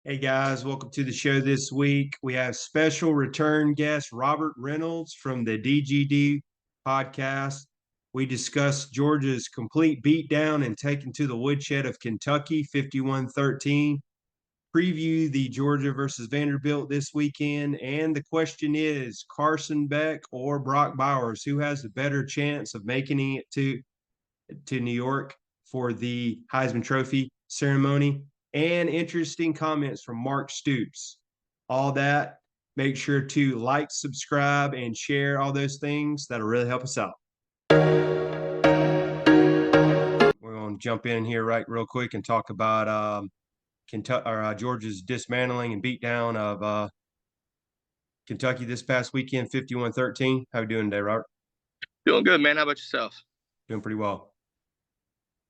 Hey guys, welcome to the show this week. We have special return guest Robert Reynolds from the DGD Podcast. We discuss Georgia's complete beatdown and taken to the woodshed of Kentucky 51-13. Preview the Georgia versus Vanderbilt this weekend. And the question is Carson Beck or Brock Bowers, who has the better chance of making it to New York for the Heisman Trophy ceremony, and interesting comments from Mark Stoops. All that, make sure to like, subscribe, and share all those things. That'll really help us out. We're going to jump in here real quick and talk about Georgia's dismantling and beatdown of Kentucky this past weekend, 51-13. How are you doing today, Robert? Doing good, man. How about yourself? Doing pretty well.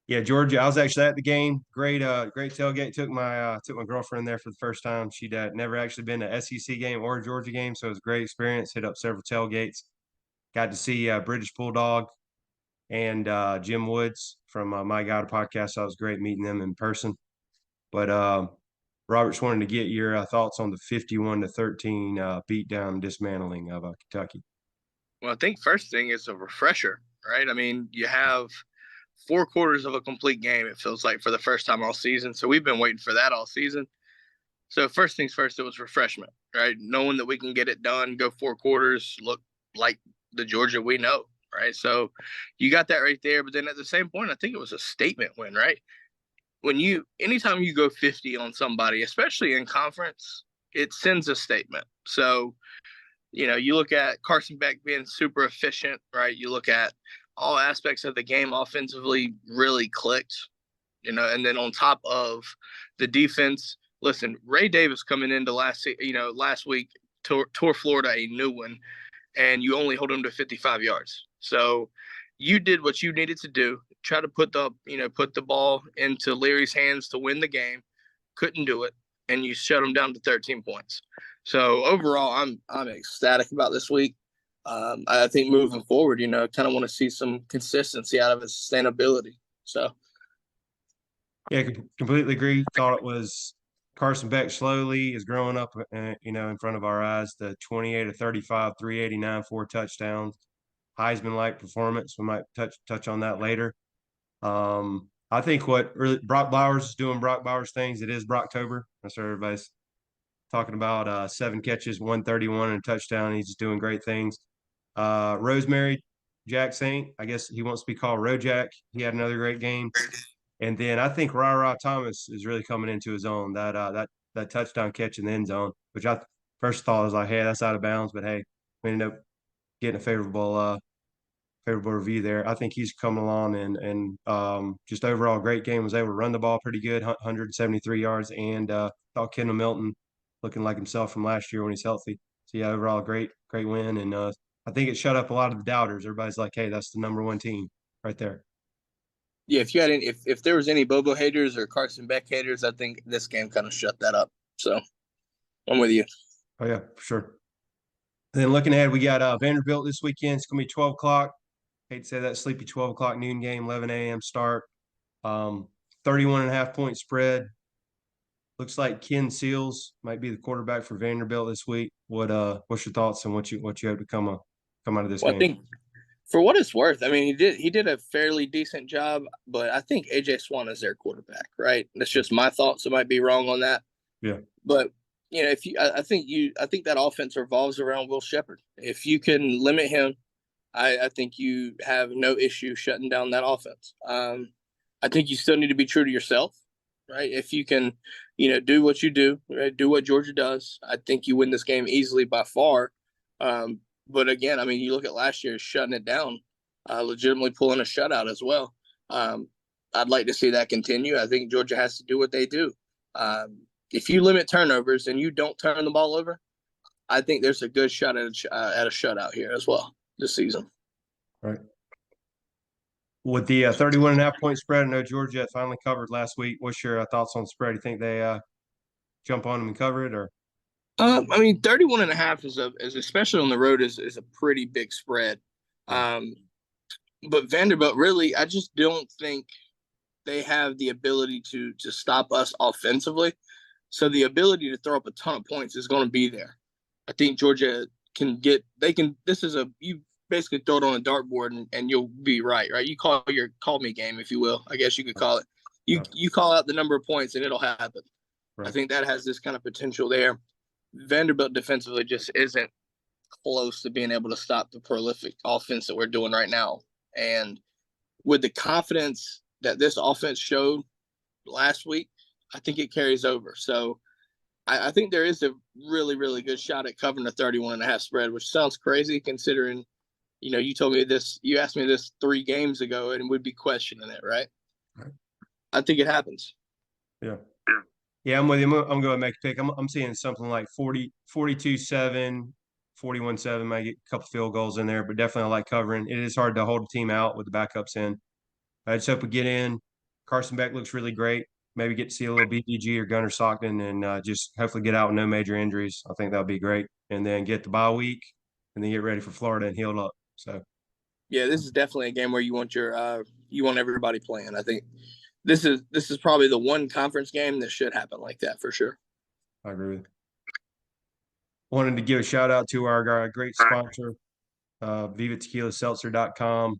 Yeah, Georgia. I was actually at the game. Great tailgate. Took my girlfriend there for the first time. She'd never actually been to an SEC game or a Georgia game, so it was a great experience. Hit up several tailgates. Got to see British Bulldog and Jim Woods from My God Podcast. So it was great meeting them in person. But Robert's wanted to get your thoughts on the 51-13 beatdown dismantling of Kentucky. Well, I think first thing is a refresher, right? I mean, you have 4 quarters of a complete game, it feels like, for the first time all season. So we've been waiting for that all season. So first things first, it was refreshment, right? Knowing that we can get it done, go 4 quarters, look like the Georgia we know, right? So you got that right there. But then at the same point, I think it was a statement win, right? Anytime you go 50 on somebody, especially in conference, it sends a statement. So, you look at Carson Beck being super efficient, right? You look at all aspects of the game offensively really clicked, and then on top of the defense, listen, Ray Davis coming into last week tore Florida a new one, and you only hold him to 55 yards. So you did what you needed to do, try to put the ball into Leary's hands to win the game, couldn't do it, and you shut him down to 13 points. So overall, I'm ecstatic about this week. I think moving forward, kind of want to see some consistency out of it, sustainability. So, yeah, completely agree. Thought it was Carson Beck slowly is growing up, in front of our eyes. The 28-35, 389, 4 touchdowns, Heisman-like performance. We might touch on that later. I think what really Brock Bowers is doing Brock Bowers things. It is Brocktober. That's what everybody's talking about. 7 catches, 131 and a touchdown. He's just doing great things. Rosemary Jack Saint, I guess he wants to be called Rojack. He had another great game. And then I think Ra Thomas is really coming into his own. That touchdown catch in the end zone, which I first thought was like, hey, that's out of bounds. But hey, we ended up getting a favorable review there. I think he's coming along and just overall great game. Was able to run the ball pretty good, 173 yards, and thought Kendall Milton looking like himself from last year when he's healthy. So yeah, overall great win, and I think it shut up a lot of the doubters. Everybody's like, hey, that's the #1 team right there. Yeah, if there was any Bobo haters or Carson Beck haters, I think this game kind of shut that up. So I'm with you. Oh yeah, for sure. And then looking ahead, we got Vanderbilt this weekend. It's gonna be 12 o'clock. Hate to say that sleepy 12 o'clock noon game, 11 a.m. start. 31.5 point spread. Looks like Ken Seals might be the quarterback for Vanderbilt this week. What's your thoughts on what you hope to come out of this game? I think for what it's worth, I mean, he did a fairly decent job, but I think AJ Swan is their quarterback, right? That's just my thoughts. I might be wrong on that. Yeah. But I think that offense revolves around Will Shepherd. If you can limit him, I think you have no issue shutting down that offense. I think you still need to be true to yourself, right? If you can, do what you do, right? Do what Georgia does, I think you win this game easily by far. But again, I mean, you look at last year shutting it down, legitimately pulling a shutout as well. I'd like to see that continue. I think Georgia has to do what they do. If you limit turnovers and you don't turn the ball over, I think there's a good shot at a shutout here as well this season. Right. With the 31.5 point spread, I know Georgia finally covered last week. What's your thoughts on the spread? Do you think they jump on them and cover it, or? I mean, 31.5 is especially on the road is a pretty big spread. But Vanderbilt really, I just don't think they have the ability to stop us offensively. So the ability to throw up a ton of points is going to be there. I think Georgia you basically throw it on a dartboard and you'll be right? You call me game, if you will. I guess you could call it. You call out the number of points and it'll happen. Right. I think that has this kind of potential there. Vanderbilt defensively just isn't close to being able to stop the prolific offense that we're doing right now. And with the confidence that this offense showed last week, I think it carries over. So I think there is a really, really good shot at covering the 31.5 spread, which sounds crazy considering, you told me this, you asked me this 3 games ago and we'd be questioning it, right? I think it happens. Yeah. Yeah, I'm with you. I'm going to make a pick. I'm seeing something like 42-7, 41-7, might get a couple field goals in there, but definitely I like covering. It is hard to hold a team out with the backups in. I just hope we get in. Carson Beck looks really great. Maybe get to see a little BDG or Gunnar Stockton and just hopefully get out with no major injuries. I think that would be great. And then get the bye week and then get ready for Florida and healed up. So, yeah, this is definitely a game where you want everybody playing. I think this is probably the one conference game that should happen like that for sure. I agree with you. Wanted to give a shout out to our great sponsor, VivaTequilaSeltzer.com.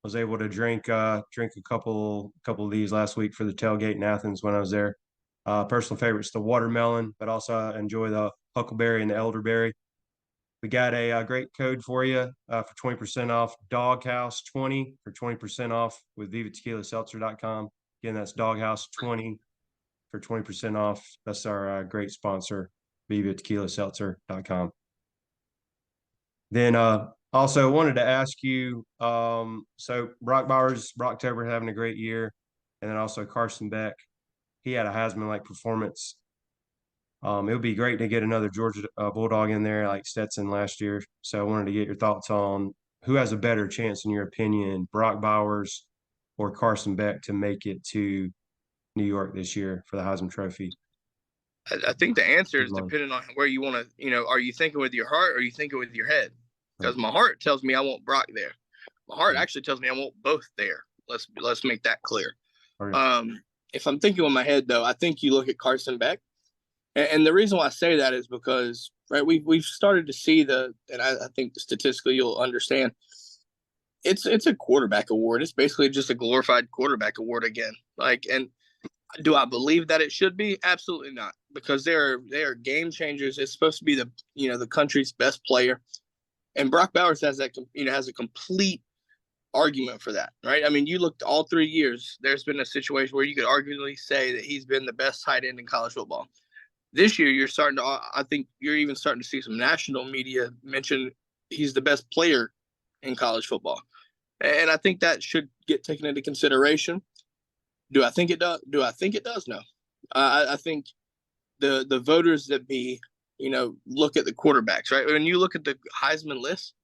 Was able to drink a couple of these last week for the tailgate in Athens when I was there. Personal favorite's the watermelon, but also I enjoy the huckleberry and the elderberry. We got a great code for you for 20% off, Dawg House 20 for 20% off with VivaTequilaSeltzer.com. Again, that's Dawg House 20 for 20% off. That's our great sponsor, VivaTequilaSeltzer.com. Then also wanted to ask you, so Brock Tober having a great year, and then also Carson Beck, he had a Heisman-like performance. It would be great to get another Georgia Bulldog in there like Stetson last year. So I wanted to get your thoughts on who has a better chance, in your opinion, Brock Bowers or Carson Beck, to make it to New York this year for the Heisman Trophy. I think the answer is depending on where you want to, are you thinking with your heart or are you thinking with your head? Because my heart tells me I want Brock there. My heart actually tells me I want both there. Let's make that clear. Right. If I'm thinking with my head, though, I think you look at Carson Beck. And the reason why I say that is because, right, we've started to see and I think statistically you'll understand, it's a quarterback award. It's basically just a glorified quarterback award again. And do I believe that it should be? Absolutely not, because they are game changers. It's supposed to be the country's best player, and Brock Bowers has a complete argument for that, right? I mean, you looked all 3 years. There's been a situation where you could arguably say that he's been the best tight end in college football. This year, I think you're even starting to see some national media mention he's the best player in college football. And I think that should get taken into consideration. Do I think it does? No. I think the voters that look at the quarterbacks, right? When you look at the Heisman list,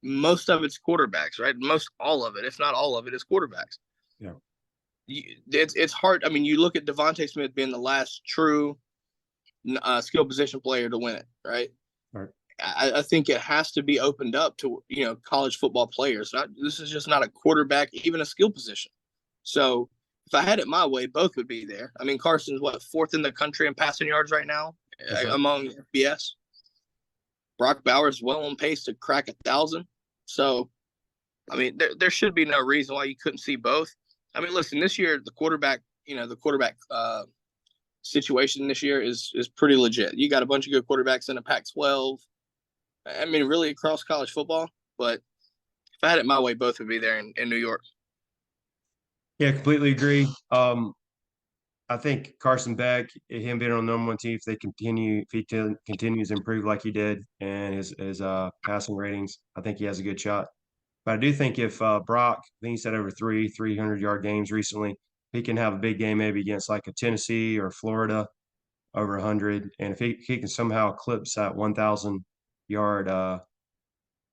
most of it's quarterbacks, right? All of it, if not all of it, is quarterbacks. Yeah. It's hard. I mean, you look at Devontae Smith being the last true skill position player to win it, right? Right. I think it has to be opened up to college football players. This is just not a quarterback, even a skill position. So if I had it my way, both would be there. I mean, Carson's 4th in the country in passing yards right now among FBS. Brock Bowers well on pace to crack 1,000. So, I mean, there should be no reason why you couldn't see both. I mean, listen, this year the quarterback situation this year is pretty legit. You got a bunch of good quarterbacks in the Pac-12. I mean, really across college football. But if I had it my way, both would be there in New York. Yeah, completely agree. I think Carson Beck, him being on the number 1 team, if he continues to improve like he did and his passing ratings, I think he has a good shot. But I do think if Brock, I think he's had over 300-yard games recently, he can have a big game maybe against like a Tennessee or Florida over 100. And if he can somehow eclipse that 1,000-yard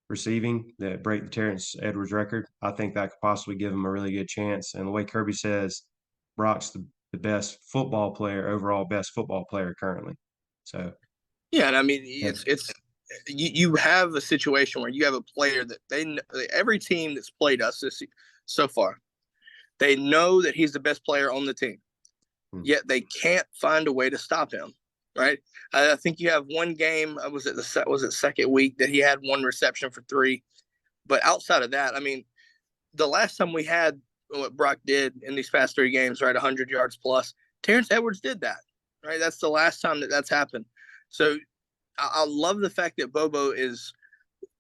receiving that break the Terrence Edwards record, I think that could possibly give him a really good chance. And the way Kirby says, Brock's the best football player, overall best football player currently. So, yeah, and I mean, it's you have a situation where you have a player that every team that's played us so far, they know that he's the best player on the team. yet they can't find a way to stop him. Right? I think you have one game. Was it second week that he had one reception for 3? But outside of that, I mean, the last time we had what Brock did in these past 3 games, right, 100 yards plus, Terrence Edwards did that. Right? That's the last time that's happened. So I love the fact that Bobo is,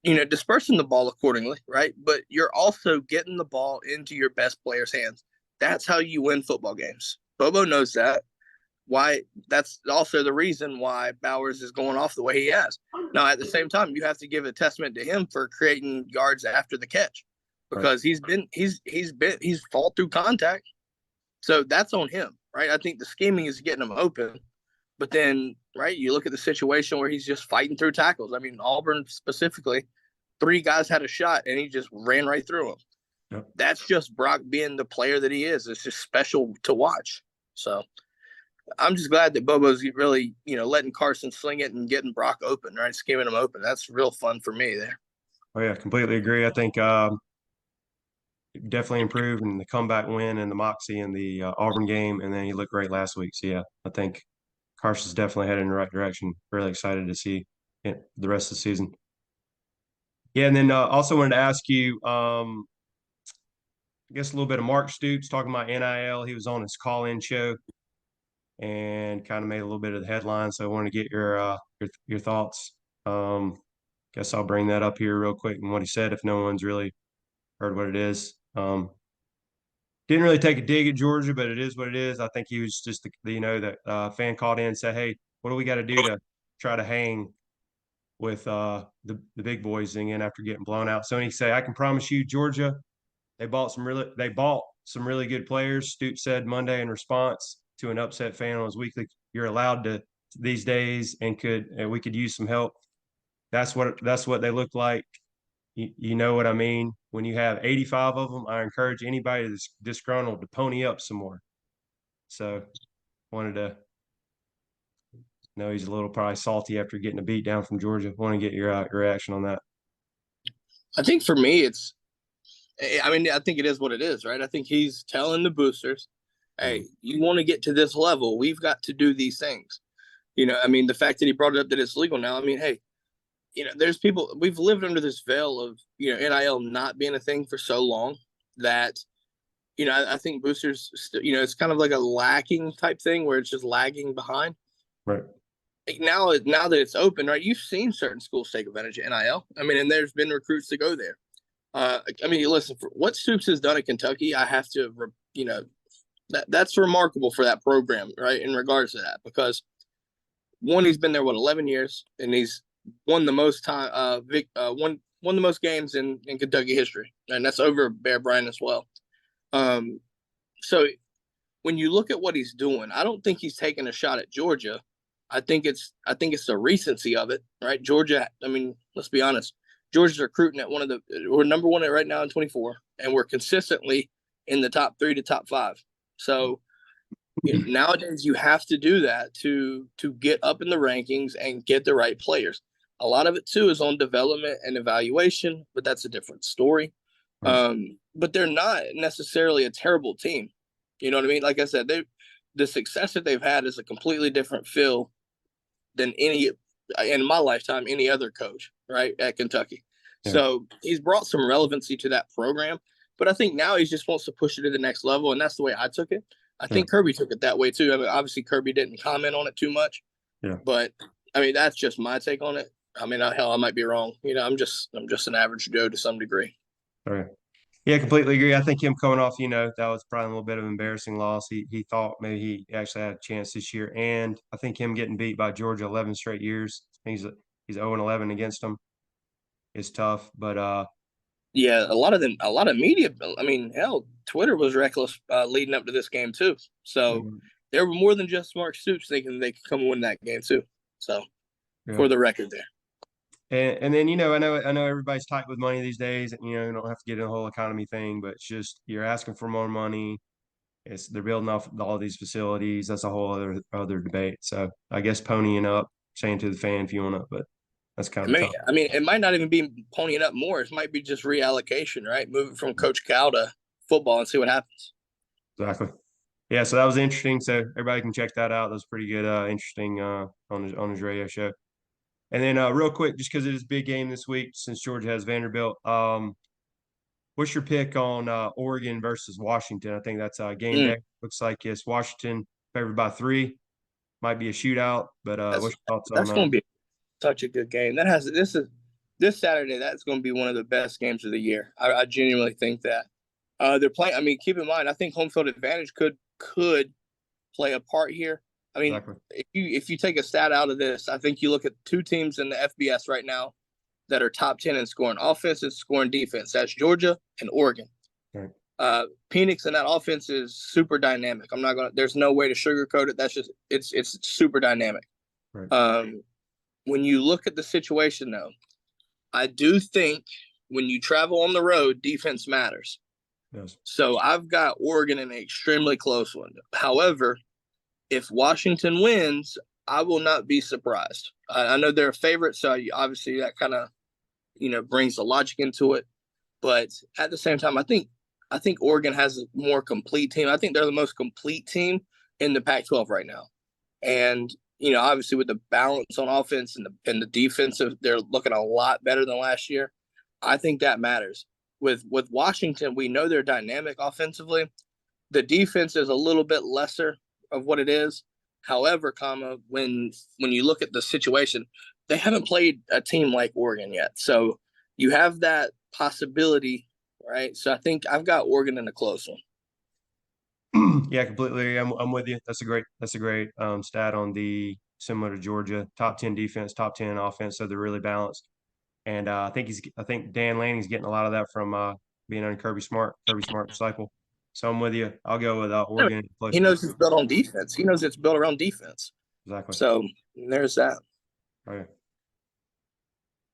dispersing the ball accordingly, right? But you're also getting the ball into your best player's hands. That's how you win football games. Bobo knows that. Why? That's also the reason why Bowers is going off the way he has. Now, at the same time, you have to give a testament to him for creating yards after the catch, because he's fought through contact. So that's on him, right? I think the scheming is getting him open. But then, right, you look at the situation where he's just fighting through tackles. I mean, Auburn specifically, 3 guys had a shot, and he just ran right through them. Yep. That's just Brock being the player that he is. It's just special to watch. So I'm just glad that Bobo's really, letting Carson sling it and getting Brock open, right, scheming him open. That's real fun for me there. Oh, yeah, completely agree. I think definitely improved in the comeback win and the moxie in the Auburn game, and then he looked great last week. So, yeah, I think Carson's definitely headed in the right direction. Really excited to see it the rest of the season. Yeah, and then also wanted to ask you, I guess a little bit of Mark Stoops talking about NIL. He was on his call-in show and kind of made a little bit of the headline. So I wanted to get your thoughts. Guess I'll bring that up here real quick and what he said if no one's really heard what it is. Didn't really take a dig at Georgia, but it is what it is. I think he was just that fan called in and said, "Hey, what do we got to do to try to hang with the big boys again after getting blown out?" So he said, "I can promise you, Georgia, they bought some really good players." Stoops said Monday in response to an upset fan on his weekly, "You're allowed to these days, and we could use some help." That's what they look like. You know what I mean? When you have 85 of them, I encourage anybody that's disgruntled to pony up some more. So wanted to know he's a little probably salty after getting a beat down from Georgia. Want to get your reaction on that. I think for me, I think it is what it is, right? I think he's telling the boosters, hey, you want to get to this level, we've got to do these things. The fact that he brought it up that it's legal now, I mean, hey, there's people, we've lived under this veil of, NIL not being a thing for so long that, I think boosters, it's kind of like a lacking type thing where it's just lagging behind. Right. Now that it's open, right, you've seen certain schools take advantage of NIL. I mean, and there's been recruits to go there. Listen, for what Stoops has done at Kentucky, I have to, that's remarkable for that program, right, in regards to that, because one, he's been there, 11 years, and he's won the most time, won the most games in Kentucky history, and that's over Bear Bryant as well. So when you look at what he's doing, I don't think he's taking a shot at Georgia. I think it's the recency of it, right? Georgia, I mean, let's be honest. Georgia's recruiting at we're number 1 right now in 24, and we're consistently in the top 3 to top 5. So nowadays you have to do that to get up in the rankings and get the right players. A lot of it too is on development and evaluation, but that's a different story. But they're not necessarily a terrible team. You know what I mean? Like I said, the success that they've had is a completely different feel than in my lifetime, any other coach, right, at Kentucky. Yeah. So he's brought some relevancy to that program, but I think now he just wants to push it to the next level, and that's the way I took it. I think Kirby took it that way too. I mean, obviously Kirby didn't comment on it too much, but I mean, that's just my take on it. I mean, hell, I might be wrong. I'm just an average Joe to some degree. All right. Yeah, completely agree. I think him coming off, that was probably a little bit of an embarrassing loss. He thought maybe he actually had a chance this year, and I think him getting beat by Georgia 11 straight years. He's 0-11 against them. It's tough, but yeah, a lot of media. I mean, hell, Twitter was reckless leading up to this game too. So there were more than just Mark Stoops thinking they could come and win that game too. So for the record there. And then I know everybody's tight with money these days. You don't have to get in the whole economy thing, but it's just you're asking for more money. They're building off all these facilities. That's a whole other debate. So I guess ponying up, saying to the fan if you want to, but that's kind of tough. I mean, it might not even be ponying up more. It might be just reallocation, right? Moving from Coach Cal to football and see what happens. Exactly. Yeah, so that was interesting. So everybody can check that out. That was pretty good, interesting on his radio show. And then real quick, just because it is a big game this week, since Georgia has Vanderbilt, what's your pick on Oregon versus Washington? I think that's game Mm, day. Looks like it's Washington favored by 3. Might be a shootout, but what's that's your thoughts on that's going to be such a good game. This Saturday. That's going to be one of the best games of the year. I genuinely think that. They're playing. I mean, keep in mind, I think home field advantage could play a part here. I mean, exactly? if you take a stat out of this, I think you look at 2 teams in the FBS right now that are top 10 in scoring offense and scoring defense. That's Georgia and Oregon. Right. Penix and that offense is super dynamic. I'm not gonna. There's no way to sugarcoat it. That's just it's super dynamic. Right. When you look at the situation, though, I do think when you travel on the road, defense matters. Yes. So I've got Oregon in an extremely close one. However, if Washington wins, I will not be surprised. I know they're a favorite, so obviously that kind of brings the logic into it. But at the same time, I think Oregon has a more complete team. I think they're the most complete team in the Pac-12 right now. And obviously with the balance on offense and the defensive, they're looking a lot better than last year. I think that matters. With Washington, we know they're dynamic offensively. The defense is a little bit lesser of what it is. However, when you look at the situation, they haven't played a team like Oregon yet. So you have that possibility, right? So I think I've got Oregon in a close one. Yeah, completely. I'm with you. That's a great stat on the similar to Georgia, top 10 defense, top 10 offense. So they're really balanced. And I think Dan Lanning's getting a lot of that from being on Kirby Smart disciple. So I'm with you. I'll go with one. Oregon. He knows it's built on defense. He knows it's built around defense. Exactly. So there's that. Okay.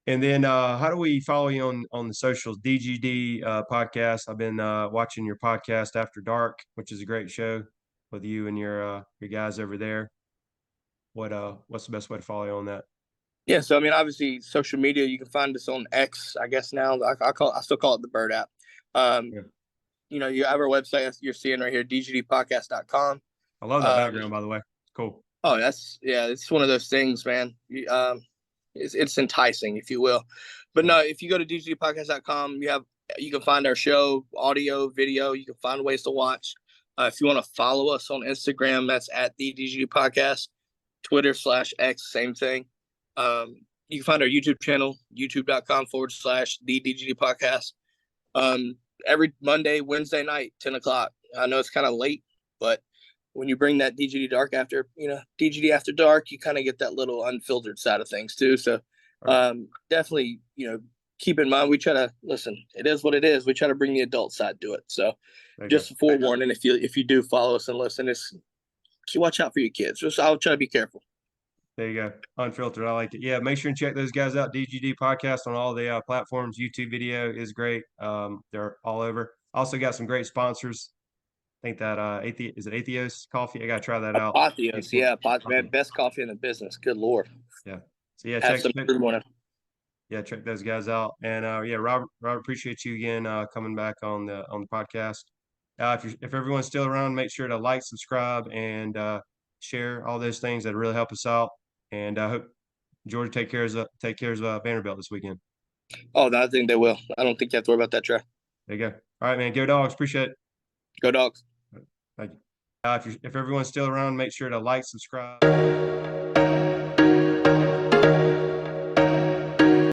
And then how do we follow you on the socials? DGD podcast. I've been watching your podcast After Dark, which is a great show with you and your guys over there. What's the best way to follow you on that? Yeah, so I mean, obviously, social media. You can find us on X, I guess now. I still call it the Bird app. Yeah. You have our website you're seeing right here, dgdpodcast.com. I love that background, by the way. It's cool. Oh, it's one of those things, man. It's enticing, if you will. But no, if you go to dgdpodcast.com, you can find our show, audio, video. You can find ways to watch. If you want to follow us on Instagram, that's at the DGD Podcast. Twitter/X, same thing. You can find our YouTube channel, youtube.com/the DGD Podcast. Every Monday, Wednesday night, 10 o'clock. I know it's kind of late, but when you bring that DGD Dark DGD After Dark, you kind of get that little unfiltered side of things too. So definitely, keep in mind, we try to listen. It is what it is. We try to bring the adult side to it. So just a forewarning, if you do follow us and listen, watch out for your kids. I'll try to be careful. There you go. Unfiltered. I like it. Yeah, make sure and check those guys out. DGD Podcast on all the platforms. YouTube video is great. They're all over. Also got some great sponsors. I think that is it Atheos Coffee? I got to try that out. Atheos, yeah. Man, best coffee in the business. Good Lord. Yeah. So yeah, check those guys out. And Robert, appreciate you again coming back on the podcast. If everyone's still around, make sure to like, subscribe, and share all those things that really help us out. And I hope Georgia take care of Vanderbilt this weekend. Oh, I think they will. I don't think you have to worry about that, Trey. There you go. All right, man. Go Dogs. Appreciate it. Go Dogs. Thank you. If everyone's still around, make sure to like, subscribe.